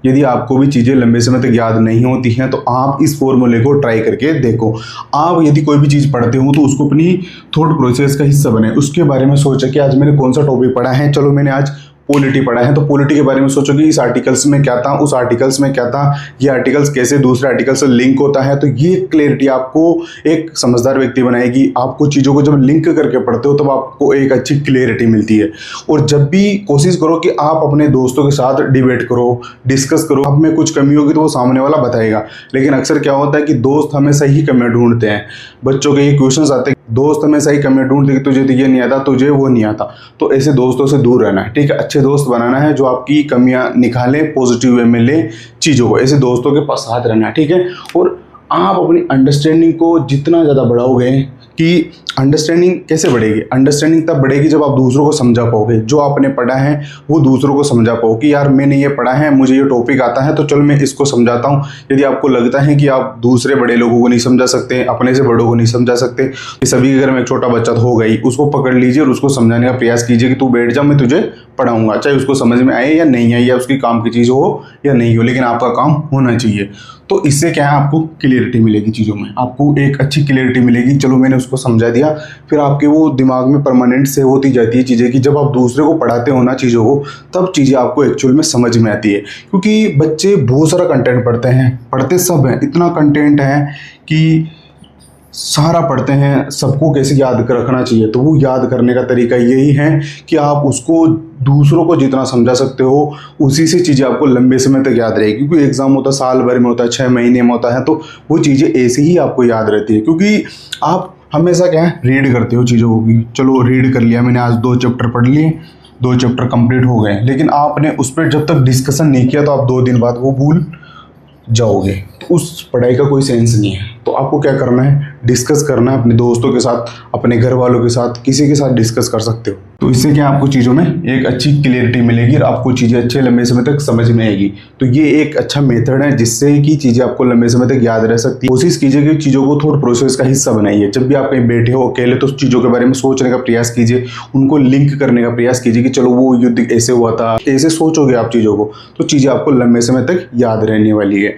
यदि आपको भी चीज़ें लंबे समय तक याद नहीं होती हैं तो आप इस फॉर्मूले को ट्राई करके देखो। आप यदि कोई भी चीज़ पढ़ते हो तो उसको अपनी थॉट प्रोसेस का हिस्सा बने, उसके बारे में सोचा कि आज मैंने कौन सा टॉपिक पढ़ा है। चलो मैंने आज पॉलिटी पढ़ा है तो पॉलिटी के बारे में सोचो कि इस आर्टिकल्स में क्या था, उस आर्टिकल्स में क्या था, ये आर्टिकल्स कैसे दूसरे आर्टिकल से लिंक होता है। तो ये क्लैरिटी आपको एक समझदार व्यक्ति बनाएगी। आपको चीज़ों को जब लिंक करके पढ़ते हो तब आपको एक अच्छी क्लैरिटी मिलती है। और जब भी कोशिश करो कि आप अपने दोस्तों के साथ डिबेट करो, डिस्कस करो। आप में कुछ कमी होगी तो वो सामने वाला बताएगा, लेकिन अक्सर क्या होता है कि दोस्त हमेशा ही कमियां ढूंढते हैं। बच्चों के ये क्वेश्चन आते हैं, दोस्त हमेशा ही कमियां ढूंढते कि तुझे तो ये नहीं आता, तुझे वो नहीं आता। तो ऐसे दोस्तों से दूर रहना है, ठीक है। अच्छे दोस्त बनाना है जो आपकी कमियां निकालें, पॉजिटिव वे में ले चीज़ों को। ऐसे दोस्तों के पास साथ रहना है, ठीक है। और आप अपनी अंडरस्टैंडिंग को जितना ज़्यादा बढ़ाओगे कि अंडरस्टैंडिंग कैसे बढ़ेगी, अंडरस्टैंडिंग तब बढ़ेगी जब आप दूसरों को समझा पाओगे। जो आपने पढ़ा है वो दूसरों को समझा पाओ कि यार मैंने ये पढ़ा है, मुझे ये टॉपिक आता है, तो चलो मैं इसको समझाता हूँ। यदि आपको लगता है कि आप दूसरे बड़े लोगों को नहीं समझा सकते, अपने से बड़ों को नहीं समझा सकते, सभी के घर में एक छोटा बच्चा तो हो गई, उसको पकड़ लीजिए और उसको समझाने का प्रयास कीजिए कि तू बैठ जा, मैं तुझे पढ़ाऊंगा। चाहे उसको समझ में आए या नहीं आए, या उसकी काम की चीज़ हो या नहीं हो, लेकिन आपका काम होना चाहिए। तो इससे क्या है, आपको क्लियरिटी मिलेगी चीज़ों में, आपको एक अच्छी क्लियरिटी मिलेगी। चलो मैंने उसको समझा दिया, फिर आपके वो दिमाग में परमानेंट सेव होती जाती है चीज़ें कि जब आप दूसरे को पढ़ाते हो ना चीज़ों को, तब चीज़ें आपको एक्चुअल में समझ में आती है। क्योंकि बच्चे बहुत सारा कंटेंट पढ़ते हैं, पढ़ते सब हैं, इतना कंटेंट है कि सारा पढ़ते हैं, सबको कैसे याद कर रखना चाहिए। तो वो याद करने का तरीका यही है कि आप उसको दूसरों को जितना समझा सकते हो, उसी से चीज़ें आपको लंबे समय तक याद रहेगी। क्योंकि एग्जाम होता है साल भर में, होता है 6 महीने में होता है, तो वो चीज़ें ऐसे ही आपको याद रहती है। क्योंकि आप हमेशा क्या है, रीड करते हो चीज़ों को कि चलो रीड कर लिया मैंने, आज 2 चैप्टर पढ़ लिए, 2 चैप्टर कंप्लीट हो गए, लेकिन आपने उस पर जब तक डिस्कशन नहीं किया तो आप 2 दिन बाद वो भूल जाओगे। तो उस पढ़ाई का कोई सेंस नहीं है। तो आपको क्या करना है, डिस्कस करना है अपने दोस्तों के साथ, अपने घर वालों के साथ, किसी के साथ डिस्कस कर सकते हो। तो इससे क्या आपको चीज़ों में एक अच्छी क्लियरिटी मिलेगी और आपको चीज़ें अच्छे लंबे समय तक समझ में आएगी। तो ये एक अच्छा मेथड है जिससे कि चीज़ें आपको लंबे समय तक याद रह सकती है। कोशिश कीजिए कि चीज़ों को थॉट प्रोसेस का हिस्सा बनाइए। जब भी आप कहीं बैठे हो अकेले तो चीज़ों के बारे में सोचने का प्रयास कीजिए, उनको लिंक करने का प्रयास कीजिए कि चलो वो युद्ध ऐसे हुआ था, ऐसे सोचोगे आप चीज़ों को, तो चीज़ें आपको लंबे समय तक याद रहने वाली है।